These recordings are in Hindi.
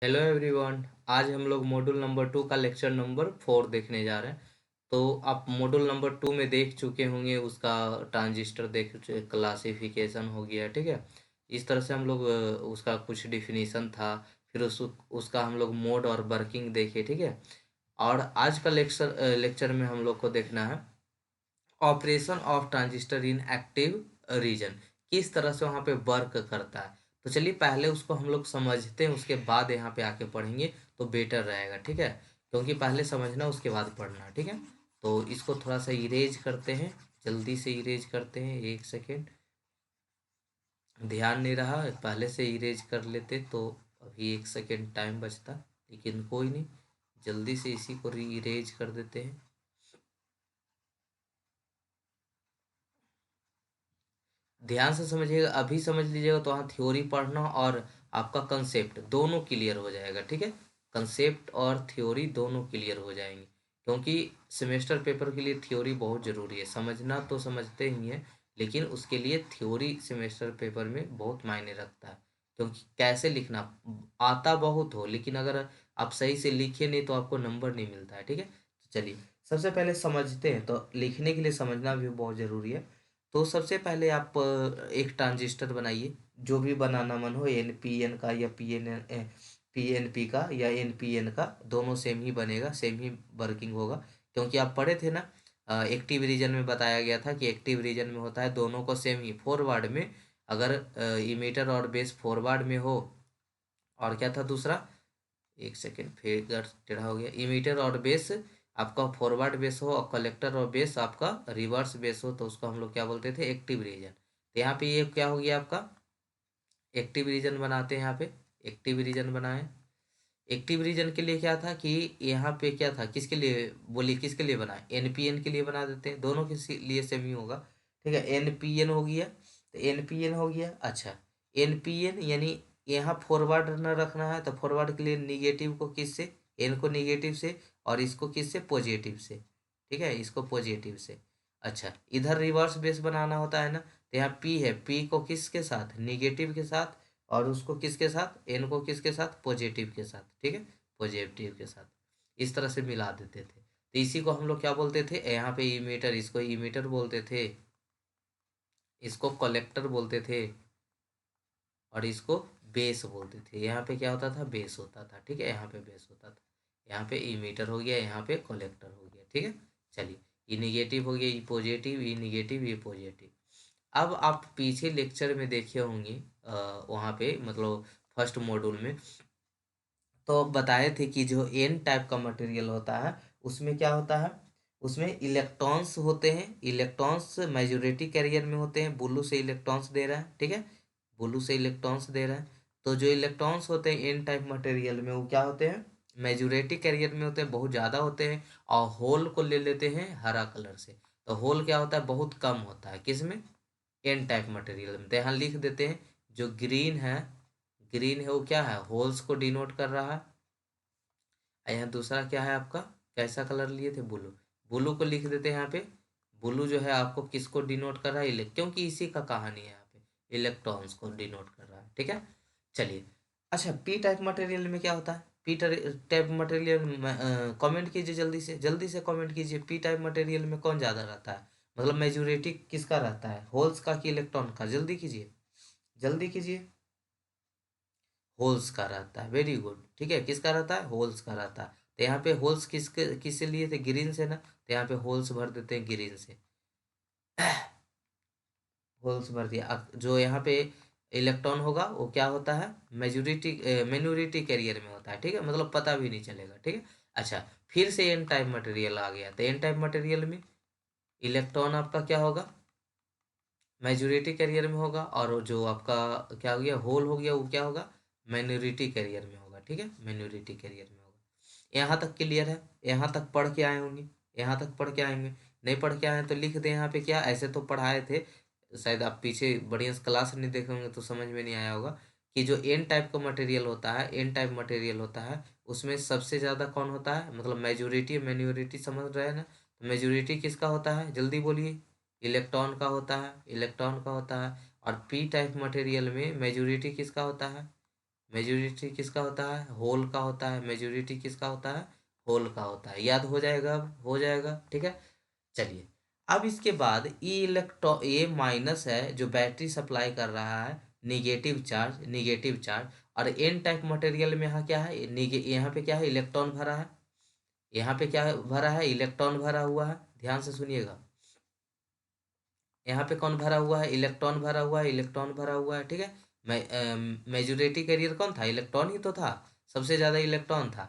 Hello everyone. आज हम लोग मॉड्यूल नंबर 2 का लेक्चर नंबर 4 देखने जा रहे हैं। तो आप मॉड्यूल नंबर 2 में देख चुके होंगे, उसका ट्रांजिस्टर देख क्लासिफिकेशन हो गया, ठीक है। इस तरह से हम लोग उसका कुछ डिफिनीशन था। फिर उसका हम लोग मोड और वर्किंग देखे, ठीक है। और आज का लेक्चर में हम लोग को देखना है operation of transistor in active reason, किस तरह से वहाँ पे वर्क करता है। तो चलिए पहले उसको हम लोग समझते हैं, उसके बाद यहाँ पे आके पढ़ेंगे तो बेटर रहेगा, ठीक है। क्योंकि पहले समझना उसके बाद पढ़ना, ठीक है। तो इसको थोड़ा सा इरेज करते हैं, जल्दी से इरेज करते हैं। एक सेकेंड, ध्यान नहीं रहा, पहले से इरेज कर लेते तो अभी एक सेकेंड टाइम बचता, लेकिन कोई नहीं, जल्दी से इसी को इरेज कर देते हैं। ध्यान से समझिएगा, अभी समझ लीजिएगा तो वहाँ थ्योरी पढ़ना और आपका कंसेप्ट दोनों क्लियर हो जाएगा, ठीक है। कंसेप्ट और थ्योरी दोनों क्लियर हो जाएंगे, क्योंकि सेमेस्टर पेपर के लिए थ्योरी बहुत ज़रूरी है। समझना तो समझते ही हैं, लेकिन उसके लिए थ्योरी सेमेस्टर पेपर में बहुत मायने रखता है। क्योंकि कैसे लिखना, आता बहुत हो लेकिन अगर आप सही से लिखे नहीं तो आपको नंबर नहीं मिलता है, ठीक है। तो चलिए सबसे पहले समझते हैं, तो लिखने के लिए समझना भी बहुत ज़रूरी है। तो सबसे पहले आप एक ट्रांजिस्टर बनाइए, जो भी बनाना मन हो, एन पी एन का या पी एन पी का या एन पी एन का, दोनों सेम ही बनेगा, सेम ही वर्किंग होगा। क्योंकि आप पढ़े थे ना, एक्टिव रीजन में बताया गया था कि एक्टिव रीजन में होता है दोनों को सेम ही फॉरवर्ड में। अगर इमीटर और बेस फॉरवर्ड में हो, और क्या था दूसरा, एक सेकेंड फिगर टेढ़ा हो गया, इमीटर और बेस आपका फॉरवर्ड बेस हो और कलेक्टर और बेस आपका रिवर्स बेस हो, तो उसको हम लोग क्या बोलते थे, एक्टिव रीजन। तो यहाँ पे ये क्या हो गया आपका, एक्टिव रीजन बनाते हैं। यहाँ पे एक्टिव रीजन बनाए। एक्टिव रीजन के लिए क्या था कि यहाँ पे क्या था, किसके लिए बोलिए, किसके लिए बनाए, एनपीएन के लिए बना देते हैं, दोनों के लिए सेम ही होगा, ठीक है। एनपीएन हो गया, तो एनपीएन हो गया। अच्छा, एनपीएन यानी यहाँ फॉरवर्ड न रखना है, तो फॉरवर्ड के लिए निगेटिव को किससे, एन को निगेटिव से, और इसको किससे, पॉजिटिव से, ठीक है, इसको पॉजिटिव से। अच्छा, इधर रिवर्स बेस बनाना होता है ना, तो यहाँ पी है, पी को किसके साथ, निगेटिव के साथ, और उसको किसके साथ, एन को किसके साथ, पॉजिटिव के साथ, ठीक है, पॉजिटिव के साथ। इस तरह से मिला देते थे, तो इसी को हम लोग क्या बोलते थे, यहाँ पे इमीटर, इसको इमीटर बोलते थे, इसको कलेक्टर बोलते थे, और इसको बेस बोलते थे। यहाँ पे क्या होता था, बेस होता था, ठीक है, यहाँ पे बेस होता था। यहाँ पे इमीटर हो गया, यहाँ पे कलेक्टर हो गया, ठीक है। चलिए, ये निगेटिव हो गया, ये पॉजिटिव, ये निगेटिव, ये पॉजिटिव। अब आप पीछे लेक्चर में देखे होंगे, वहाँ पे मतलब फर्स्ट मॉड्यूल में, तो बताए थे कि जो एन टाइप का मटेरियल होता है, उसमें क्या होता है, उसमें इलेक्ट्रॉन्स होते हैं। इलेक्ट्रॉन्स मेजॉरिटी कैरियर में होते हैं, ब्लू से इलेक्ट्रॉन्स दे रहा है, ठीक है, ब्लू से इलेक्ट्रॉन्स दे रहा है। तो जो इलेक्ट्रॉन्स होते हैं एन टाइप मटेरियल में, वो क्या होते हैं, मेजॉरिटी कैरियर में होते हैं, बहुत ज़्यादा होते हैं। और होल को ले लेते हैं हरा कलर से, तो होल क्या होता है, बहुत कम होता है, किसमें, एन टाइप मटेरियल में। तो यहाँ लिख देते हैं, जो ग्रीन है, ग्रीन है वो क्या है, होल्स को डिनोट कर रहा है। यहाँ दूसरा क्या है आपका, कैसा कलर लिए थे, ब्लू, ब्लू को लिख देते हैं यहाँ पे। ब्लू जो है आपको किसको डिनोट कर रहा है, क्योंकि इसी का कहानी है यहाँ पे, इलेक्ट्रॉन्स को डिनोट कर रहा है, ठीक है। चलिए, अच्छा, पी टाइप मटेरियल में क्या होता है, पी टाइप मटेरियल, कमेंट कीजिए, जल्दी से कमेंट कीजिए, पी टाइप मटेरियल में कौन ज़्यादा रहता है, मतलब मेजोरिटी किसका रहता है, होल्स का कि इलेक्ट्रॉन का, जल्दी कीजिए, जल्दी कीजिए। होल्स का रहता है, वेरी गुड, ठीक है, किसका रहता है, होल्स का रहता है। तो यहाँ पे होल्स किससे लिए थे, ग्रीन से ना, तो यहाँ पे होल्स भर देते हैं ग्रीन से, होल्स भर दिया। जो यहाँ पे इलेक्ट्रॉन होगा वो क्या होता है, मेजोरिटी मिनोरिटी कैरियर में होता है, ठीक है, मतलब पता भी नहीं चलेगा, ठीक है। अच्छा, फिर से एन टाइप मटेरियल आ गया, तो एन टाइप मटेरियल में इलेक्ट्रॉन आपका क्या होगा, मेजोरिटी कैरियर में होगा, और जो आपका क्या हो गया, होल हो गया, वो क्या होगा, माइनॉरिटी कैरियर में होगा, ठीक है, माइनॉरिटी कैरियर में होगा। यहाँ तक क्लियर है, यहाँ तक पढ़ के आए होंगे, यहाँ तक पढ़ के आएंगे। नहीं पढ़ के आए हैं तो लिख दें यहाँ पे, क्या ऐसे तो पढ़ाए थे, शायद आप पीछे बढ़िया से क्लास नहीं देखे होंगे तो समझ में नहीं आया होगा, कि जो एन टाइप का मटेरियल होता है, एन टाइप मटेरियल होता है, उसमें सबसे ज़्यादा कौन होता है, मतलब मेजोरिटी माइनॉरिटी समझ रहे हैं ना, तो मेजोरिटी किसका होता है, जल्दी बोलिए, इलेक्ट्रॉन का होता है, इलेक्ट्रॉन का होता है। और पी टाइप मटेरियल में मेजोरिटी किसका होता है, मेजोरिटी किसका होता है? होल का होता है। मेजोरिटी किसका होता है? होल का होता है। याद हो जाएगा? अब हो जाएगा, ठीक है। चलिए, अब इसके बाद ई इलेक्ट्रॉन, ये माइनस है जो बैटरी सप्लाई कर रहा है, निगेटिव चार्ज, निगेटिव चार्ज। और एन टाइप मटेरियल में यहाँ क्या है? यहाँ पे क्या है? इलेक्ट्रॉन भरा है। यहाँ पे क्या भरा है? इलेक्ट्रॉन भरा हुआ है। ध्यान से सुनिएगा, यहाँ पे कौन भरा हुआ है? इलेक्ट्रॉन भरा हुआ है, इलेक्ट्रॉन भरा हुआ है, ठीक है। मेजोरिटी कैरियर कौन था? इलेक्ट्रॉन ही तो था, सबसे ज़्यादा इलेक्ट्रॉन था,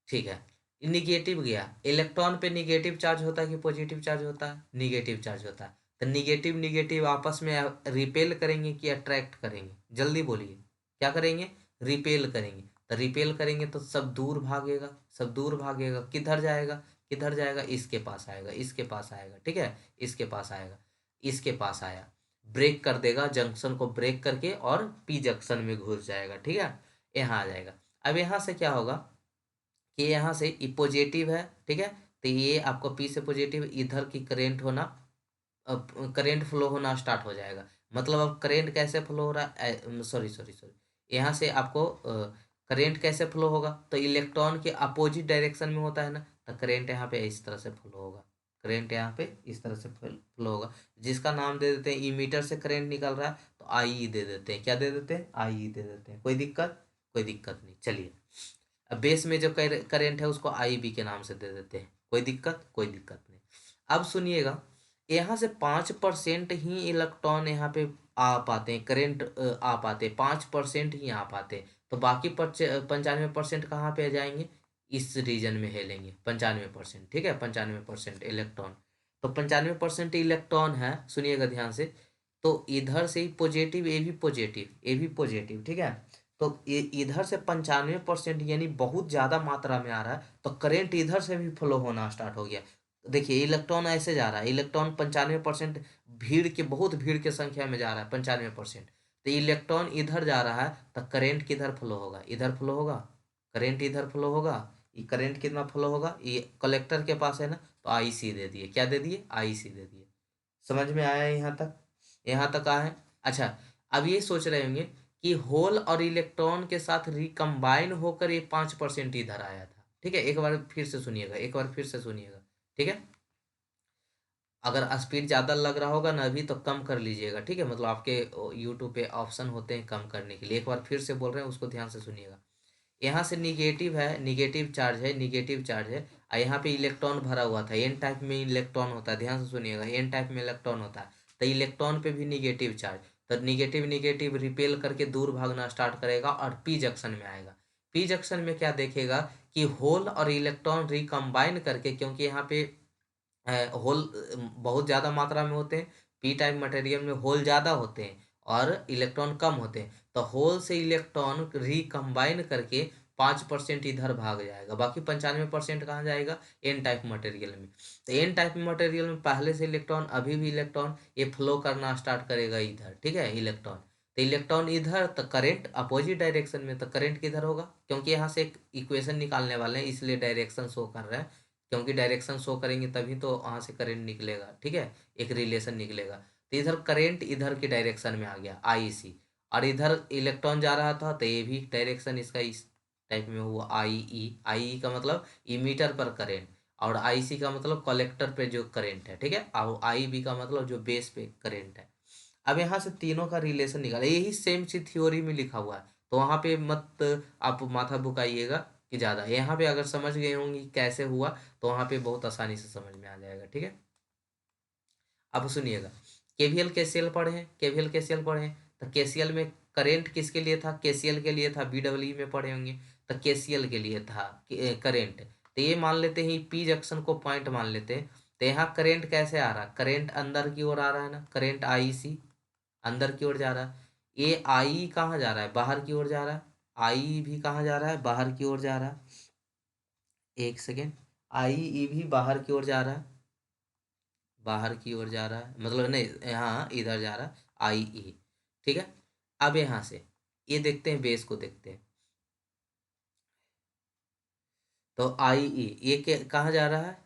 ठीक है। निगेटिव गया, इलेक्ट्रॉन पे निगेटिव चार्ज होता है कि पॉजिटिव चार्ज होता है? निगेटिव चार्ज होता है। तो निगेटिव निगेटिव आपस में रिपेल करेंगे कि अट्रैक्ट करेंगे? जल्दी बोलिए, क्या करेंगे? रिपेल करेंगे। तो रिपेल करेंगे तो सब दूर भागेगा, सब दूर भागेगा, किधर जाएगा? किधर जाएगा? इसके पास आएगा, इसके पास आएगा, ठीक है। इसके पास आएगा, इसके पास आया, ब्रेक कर देगा, जंक्शन को ब्रेक करके और पी जंक्शन में घुस जाएगा, ठीक है। यहाँ आ जाएगा। अब यहाँ से क्या होगा कि यहाँ से ई पॉजिटिव है, ठीक है। तो ये आपको पी से पॉजिटिव, इधर की करेंट होना, अब करेंट फ्लो होना स्टार्ट हो जाएगा। मतलब अब करेंट कैसे फ्लो हो रहा है? सॉरी सॉरी सॉरी, यहाँ से आपको करेंट कैसे फ्लो होगा? तो इलेक्ट्रॉन के अपोजिट डायरेक्शन में होता है ना, तो करेंट यहाँ पे इस तरह से फ्लो होगा। करेंट यहाँ पे इस तरह से फ्लो होगा, जिसका नाम दे देते हैं, ईमीटर से करेंट निकल रहा है तो आई दे देते हैं। क्या दे देते हैं? आई दे देते हैं। कोई दिक्कत? कोई दिक्कत नहीं। चलिए, अब बेस में जो करेंट है उसको आई बी के नाम से दे देते हैं। कोई दिक्कत? कोई दिक्कत नहीं। अब सुनिएगा, यहाँ से 5% ही इलेक्ट्रॉन यहाँ पे आ पाते हैं, करेंट आ पाते हैं, 5% ही आ पाते हैं। तो बाकी 95% कहाँ पे जाएंगे? इस रीजन में हेलेंगे, 95%, ठीक है। 95% इलेक्ट्रॉन, तो 95% इलेक्ट्रॉन है, सुनिएगा ध्यान से। तो इधर से ही पॉजिटिव, ये भी पॉजिटिव, ये भी पॉजिटिव, ठीक है। तो इधर से 95% यानी बहुत ज़्यादा मात्रा में आ रहा है, तो करेंट इधर से भी फ्लो होना स्टार्ट हो गया। देखिए, इलेक्ट्रॉन ऐसे जा रहा है, इलेक्ट्रॉन 95% भीड़ के, बहुत भीड़ के संख्या में जा रहा है, 95%। तो इलेक्ट्रॉन इधर जा रहा है, तो करेंट किधर फ्लो होगा? इधर फ्लो होगा। करेंट इधर फ्लो होगा। ये करेंट कितना फ्लो होगा? ये कलेक्टर के पास है ना, तो आई सी दे दिए। क्या दे दिए? आई सी दे दिए। समझ में आया यहाँ तक? यहाँ तक आया है? अच्छा, अब ये सोच रहे होंगे कि होल और इलेक्ट्रॉन के साथ रिकम्बाइन होकर ये 5% इधर आया था, ठीक है। एक बार फिर से सुनिएगा, एक बार फिर से सुनिएगा, ठीक है। अगर स्पीड ज़्यादा लग रहा होगा ना अभी, तो कम कर लीजिएगा, ठीक है। मतलब आपके यूट्यूब पे ऑप्शन होते हैं कम करने के लिए। एक बार फिर से बोल रहे हैं, उसको ध्यान से सुनिएगा। यहाँ से निगेटिव है, निगेटिव चार्ज है, निगेटिव चार्ज है। और यहाँ पे इलेक्ट्रॉन भरा हुआ था, एन टाइप में इलेक्ट्रॉन होता है, ध्यान से सुनिएगा, एन टाइप में इलेक्ट्रॉन होता है। तो इलेक्ट्रॉन पे भी निगेटिव चार्ज, तो निगेटिव निगेटिव रिपेल करके दूर भागना स्टार्ट करेगा और पी जंक्शन में आएगा। पी जंक्शन में क्या देखेगा कि होल और इलेक्ट्रॉन रिकम्बाइन करके, क्योंकि यहाँ पे होल बहुत ज़्यादा मात्रा में होते हैं, पी टाइप मटेरियल में होल ज़्यादा होते हैं और इलेक्ट्रॉन कम होते हैं। तो होल से इलेक्ट्रॉन रिकम्बाइन करके 5% इधर भाग जाएगा, बाकी 95% कहाँ जाएगा? एन टाइप मटेरियल में। तो एन टाइप मटेरियल में पहले से इलेक्ट्रॉन, अभी भी इलेक्ट्रॉन ये फ्लो करना स्टार्ट करेगा इधर, ठीक है। इलेक्ट्रॉन, तो इलेक्ट्रॉन इधर, तो करंट अपोजिट डायरेक्शन में, तो करंट किधर होगा? क्योंकि यहाँ से एक इक्वेशन निकालने वाले हैं, इसलिए डायरेक्शन शो कर रहा है। क्योंकि डायरेक्शन शो करेंगे तभी तो वहाँ से करंट निकलेगा, ठीक है। एक रिलेशन निकलेगा। तो इधर करंट इधर की डायरेक्शन में आ गया, आई सी। और इधर इलेक्ट्रॉन जा रहा था, तो ये भी डायरेक्शन इसका इस टाइप में हुआ, आई ई। आई ई का मतलब इमीटर पर करंट, और आई सी का मतलब कलेक्टर पे जो करंट है, ठीक है। और आई बी का मतलब जो बेस पे करंट है। अब यहाँ से तीनों का रिलेशन निकाला, यही सेम चीज थ्योरी में लिखा हुआ है, तो वहाँ पे मत आप माथा भुकाइएगा कि ज़्यादा। यहाँ पे अगर समझ गए होंगे कि कैसे हुआ, तो वहाँ पे बहुत आसानी से समझ में आ जाएगा, ठीक है। अब सुनिएगा, केवीएल केसीएल पढ़े हैं, केवीएल केसीएल पढ़े हैं। तो केसीएल में करेंट किसके लिए था? केसीएल के लिए था। बीडब्ल्यू में पढ़े होंगे, तो केसीएल के लिए था करेंट। तो ये मान लेते हैं, पी जंक्शन को पॉइंट मान लेते हैं। तो यहाँ करेंट कैसे आ रहा? करेंट अंदर की ओर आ रहा है ना, करेंट आई सी अंदर की ओर जा रहा है। ये आई कहाँ जा रहा है? बाहर की ओर जा रहा है। आई भी कहाँ जा रहा है? बाहर की ओर जा रहा है। एक सेकेंड, आई ई भी बाहर की ओर जा रहा है, बाहर की ओर जा रहा है, मतलब नहीं, हाँ इधर जा रहा है, आई ई, ठीक है। अब यहाँ से ये देखते हैं, बेस को देखते हैं। तो आई ई ये कहाँ जा रहा है?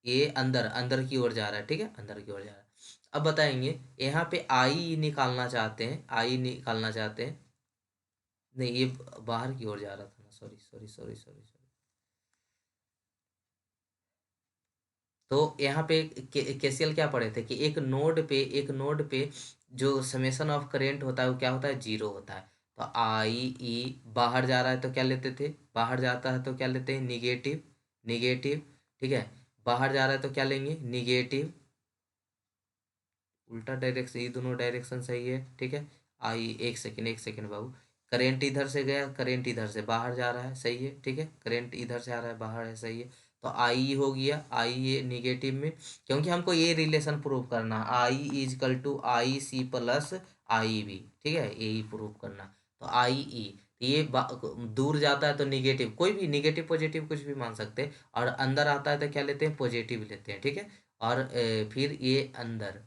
ये अंदर, अंदर की ओर जा रहा है, ठीक है, अंदर की ओर जा रहा है। अब बताएंगे, यहाँ पे आई निकालना चाहते हैं, आई निकालना चाहते हैं, नहीं, ये बाहर की ओर जा रहा था ना, sorry sorry sorry sorry sorry. तो यहाँ पे केसीएल क्या पढ़े थे कि एक नोड पे जो समेशन ऑफ करेंट होता है वो क्या होता है, जीरो होता है। तो आई ई बाहर जा रहा है तो क्या लेते थे, बाहर जाता है तो क्या लेते हैं, निगेटिव, निगेटिव। ठीक है, बाहर जा रहा है तो क्या लेंगे, निगेटिव। उल्टा डायरेक्शन, ये दोनों डायरेक्शन सही है। ठीक है, आई, एक सेकेंड बाबू। करेंट इधर से गया, करेंट इधर से बाहर जा रहा है, सही है। ठीक है, करेंट इधर से आ रहा है, बाहर है, सही है। तो आई हो गया, आई ये निगेटिव में, क्योंकि हमको ये रिलेशन प्रूव करना, I is equal to I C plus I B. ठीक है, यही प्रूव करना। तो आई ई, ये दूर जाता है तो निगेटिव, कोई भी निगेटिव पॉजिटिव कुछ भी मान सकते हैं, और अंदर आता है तो क्या लेते हैं, पॉजिटिव लेते हैं। ठीक है, और फिर ये अंदर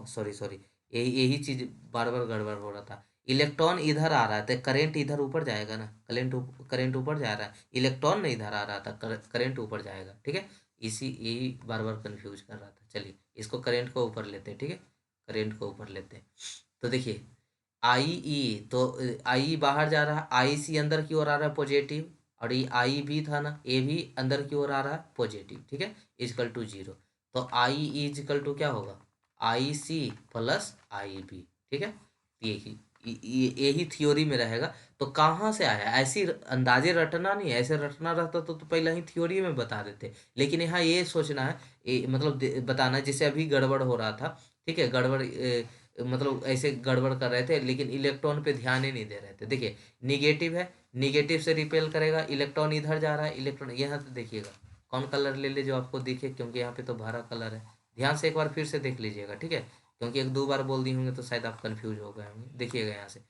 सॉरी सॉरी, यही यही चीज बार बार गड़बड़ हो रहा था। इलेक्ट्रॉन इधर आ रहा था, करंट इधर ऊपर जाएगा ना, करंट ऊपर जा रहा है, इलेक्ट्रॉन नहीं इधर आ रहा था, करंट ऊपर जाएगा। ठीक है, इसी यही बार बार कंफ्यूज कर रहा था। चलिए इसको करंट को ऊपर लेते हैं। ठीक है, करंट को ऊपर लेते हैं। तो देखिए आई ई, तो आई बाहर जा रहा है, आई सी अंदर की ओर आ रहा है पॉजिटिव, और ये आई भी था ना, ये भी अंदर की ओर आ रहा है पॉजिटिव। ठीक है, इजकल टू जीरो। तो आई इजकल टू क्या होगा, आई सी प्लस आई बी। ठीक है, यही यही थ्योरी में रहेगा। तो कहाँ से आया, ऐसी अंदाजे रटना नहीं है, ऐसे रटना रहता तो पहले ही थ्योरी में बता देते। लेकिन यहाँ ये सोचना है, मतलब बताना है, जिससे अभी गड़बड़ हो रहा था। ठीक है, गड़बड़ मतलब ऐसे गड़बड़ कर रहे थे, लेकिन इलेक्ट्रॉन पे ध्यान ही नहीं दे रहे थे। देखिए निगेटिव है, निगेटिव से रिपेल करेगा, इलेक्ट्रॉन इधर जा रहा है, इलेक्ट्रॉन यहाँ से देखिएगा, कौन कलर ले ले जो आपको दिखे, क्योंकि यहाँ पे तो भरा कलर है। ध्यान से एक बार फिर से देख लीजिएगा। ठीक है, क्योंकि एक दो बार बोल दिए होंगे तो शायद आप कंफ्यूज हो गए होंगे। देखिएगा यहाँ से,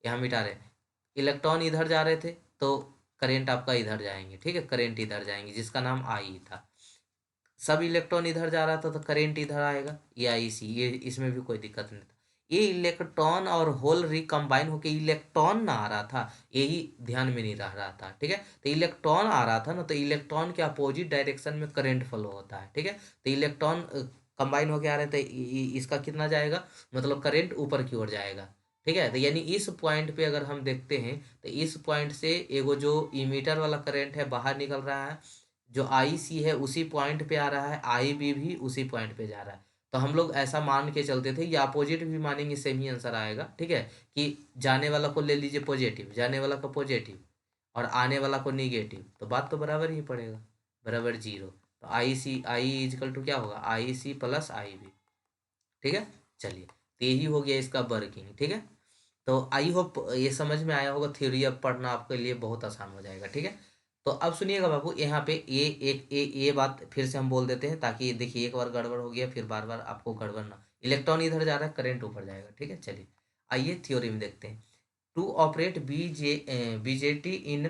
यहाँ मिटा रहे हैं, इलेक्ट्रॉन इधर जा रहे थे तो करेंट आपका इधर जाएंगे। ठीक है, करेंट इधर जाएंगे, जिसका नाम आई था। सब इलेक्ट्रॉन इधर जा रहा था तो करेंट इधर आएगा, ये आई सी, ये इसमें भी कोई दिक्कत नहीं था। ये इलेक्ट्रॉन और होल रिकम्बाइन होके इलेक्ट्रॉन ना आ रहा था, यही ध्यान में नहीं रह रहा था। ठीक है, तो इलेक्ट्रॉन आ रहा था ना, तो इलेक्ट्रॉन के अपोजिट डायरेक्शन में करंट फ्लो होता है। ठीक है, तो इलेक्ट्रॉन कंबाइन होके आ रहे थे, इसका कितना जाएगा, मतलब करंट ऊपर की ओर जाएगा। ठीक है, तो यानी इस पॉइंट पे अगर हम देखते हैं तो इस पॉइंट से एगो जो इमीटर वाला करंट है बाहर निकल रहा है, जो आई सी है उसी पॉइंट पे आ रहा है, आई बी भी उसी पॉइंट पे जा रहा है। तो हम लोग ऐसा मान के चलते थे, या अपोजिट भी मानेंगे सेम ही आंसर आएगा। ठीक है, कि जाने वाला को ले लीजिए पॉजिटिव, जाने वाला को पॉजिटिव, और आने वाला को निगेटिव, तो बात तो बराबर ही पड़ेगा, बराबर जीरो। तो आई सी, आई इजकल टू क्या होगा, आई सी प्लस आई बी। ठीक है, चलिए तो यही हो गया इसका वर्किंग। ठीक है, तो आई होप ये समझ में आया होगा, थ्योरी अब पढ़ना आपके लिए बहुत आसान हो जाएगा। ठीक है, तो अब सुनिएगा बाबू, यहाँ पे ये बात फिर से हम बोल देते हैं, ताकि देखिए एक बार गड़बड़ हो गया फिर बार बार आपको गड़बड़ ना, इलेक्ट्रॉन इधर जा रहा है, करंट ऊपर जाएगा। ठीक है, चलिए आइए थ्योरी में देखते हैं। To operate BJT in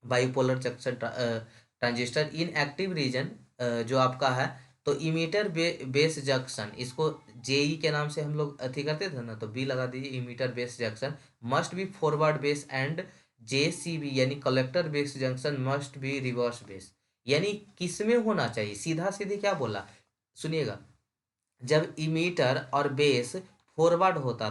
bipolar junction transistor in active region, जो आपका है, तो इमीटर बेस जंक्शन, इसको जेई के नाम से हम लोग अथी करते थे ना, तो बी लगा दीजिए, emitter base junction must be forward biased and J C B, यानी collector base junction must be reverse biased. यानी किसमें होना चाहिए, सीधा सीधे क्या बोला, सुनिएगा, जब इमीटर और बेस फॉरवर्ड होता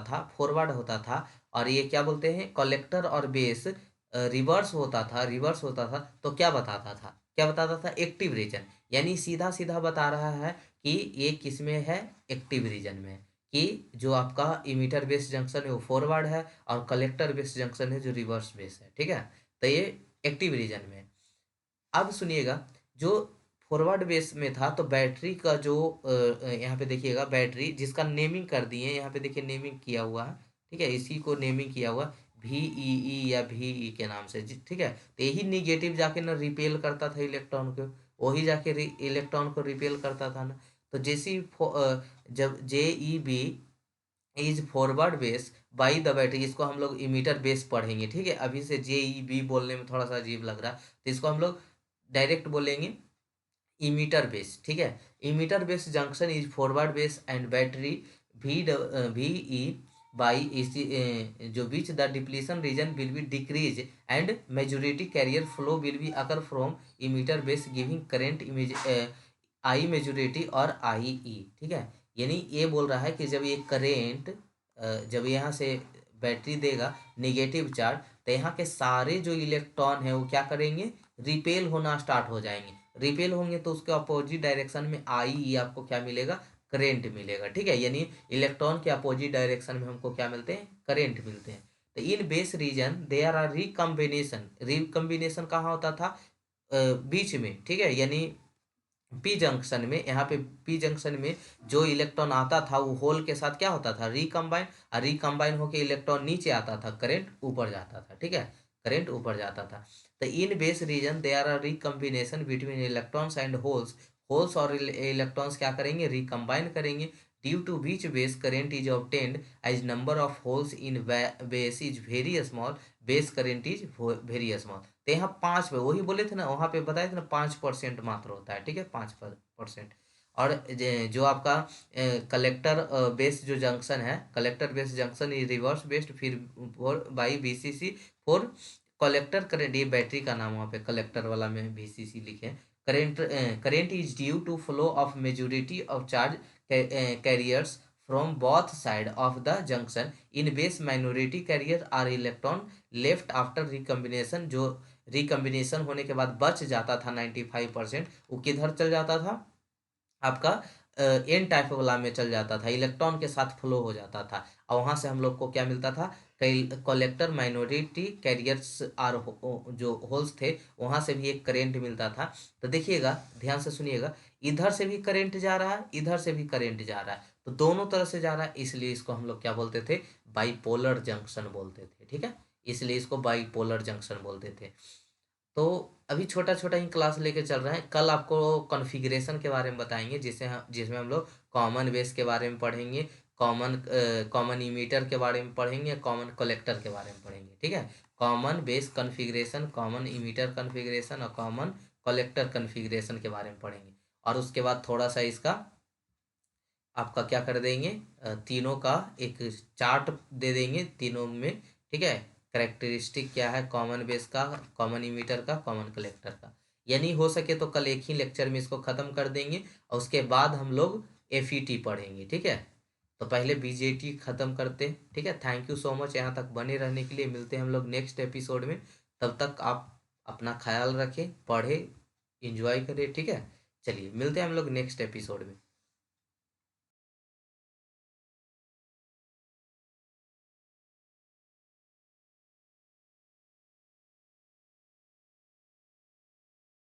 था, और ये क्या बोलते हैं, कलेक्टर और बेस रिवर्स होता था, तो क्या बताता था, क्या बताता था, एक्टिव रीजन। यानी सीधा सीधा बता रहा है कि ये किस में है, एक्टिव रीजन में, कि जो आपका इमीटर बेस जंक्शन है वो फॉरवर्ड है, और कलेक्टर बेस जंक्शन है जो रिवर्स बेस है। ठीक है, तो ये एक्टिव रीजन में। अब सुनिएगा, जो फॉरवर्ड बेस में था, तो बैटरी का जो यहाँ पे देखिएगा, बैटरी जिसका नेमिंग कर दिए, यहाँ पे देखिए नेमिंग किया हुआ है। ठीक है, इसी को नेमिंग किया हुआ वी ई या वी ई के नाम से ठीक है, तो यही निगेटिव जाके ना रिपेल करता था इलेक्ट्रॉन को, वही जाके इलेक्ट्रॉन को रिपेल करता था ना। तो जैसी जब J E B is forward biased by the battery, इसको हम लोग इमीटर बेस पढ़ेंगे। ठीक है, अभी से जे ई बी बोलने में थोड़ा सा अजीब लग रहा है, तो इसको हम लोग डायरेक्ट बोलेंगे इमीटर बेस। ठीक है, emitter base junction is forward biased and battery V E by इसी जो which the depletion region will be decrease and majority carrier flow will be occur from emitter base giving current image I majority और आई ई। ठीक है, यानी ये बोल रहा है कि जब ये करेंट जब यहाँ से बैटरी देगा नेगेटिव चार्ज, तो यहाँ के सारे जो इलेक्ट्रॉन है वो क्या करेंगे, रिपेल होना स्टार्ट हो जाएंगे। रिपेल होंगे तो उसके अपोजिट डायरेक्शन में आई आपको क्या मिलेगा, करेंट मिलेगा। ठीक है, यानी इलेक्ट्रॉन के अपोजिट डायरेक्शन में हमको क्या मिलते हैं, करेंट मिलते हैं। तो in base region there are recombination, recombination कहाँ होता था, बीच में। ठीक है, यानी पी जंक्शन में, यहाँ पे पी जंक्शन में जो इलेक्ट्रॉन आता था वो होल के साथ क्या होता था, रिकम्बाइन, और रिकम्बाइन होके इलेक्ट्रॉन नीचे आता था, करंट ऊपर जाता था। ठीक है, करंट ऊपर जाता था। तो in base region there are recombination between electrons and holes, holes और इलेक्ट्रॉन्स क्या करेंगे, रिकम्बाइन करेंगे। Due to which base current is obtained as number of holes in base is very small, base current is very small. तो यहाँ 5 पे वही बोले थे ना, वहाँ पे बताए थे ना 5% मात्र होता है। ठीक है, 5%। और जो आपका कलेक्टर बेस जो जंक्शन है, collector base junction is reverse based, फिर by BCC for collector current, ये बैटरी का नाम वहाँ पे कलेक्टर वाला में बीसीसी लिखे। Current, current is due to flow of majority of charge carriers from both side of the junction in base, minority carrier are electron left after recombination, जो रिकम्बिनेशन होने के बाद बच जाता था 95%, वो किधर चल जाता था, आपका एन टाइप वाला में चल जाता था, इलेक्ट्रॉन के साथ फ्लो हो जाता था। और वहां से हम लोग को क्या मिलता था, कलेक्टर माइनॉरिटी कैरियर्स आर जो होल्स थे, वहां से भी एक करेंट मिलता था। तो देखिएगा, ध्यान से सुनिएगा, इधर से भी करेंट जा रहा है, इधर से भी करेंट जा रहा है, तो दोनों तरह से जा रहा है, इसलिए इसको हम लोग क्या बोलते थे, बाईपोलर जंक्शन बोलते थे। ठीक है, इसलिए इसको बाईपोलर जंक्शन बोलते थे। तो अभी छोटा छोटा ही क्लास लेके चल रहे हैं, कल आपको कॉन्फ़िगरेशन के बारे में बताएंगे, जिसमें हम लोग कॉमन बेस के बारे में पढ़ेंगे, कॉमन इमीटर के बारे में पढ़ेंगे, कॉमन कलेक्टर के बारे में पढ़ेंगे। ठीक है, common base configuration, common emitter configuration और कॉमन कलेक्टर कॉन्फ़िगरेशन के बारे में पढ़ेंगे। और उसके बाद थोड़ा सा इसका आपका क्या कर देंगे, तीनों का एक चार्ट दे देंगे तीनों में। ठीक है, करेक्टरिस्टिक क्या है कॉमन बेस का, कॉमन इमीटर का, कॉमन कलेक्टर का। यानी हो सके तो कल एक ही लेक्चर में इसको ख़त्म कर देंगे, और उसके बाद हम लोग एफईटी पढ़ेंगे। ठीक है, तो पहले बीजेटी ख़त्म करते हैं। ठीक है, थैंक यू सो मच यहाँ तक बने रहने के लिए। मिलते हैं हम लोग नेक्स्ट एपिसोड में, तब तक आप अपना ख्याल रखें, पढ़ें, इंजॉय करें। ठीक है, चलिए मिलते हैं हम लोग नेक्स्ट एपिसोड में।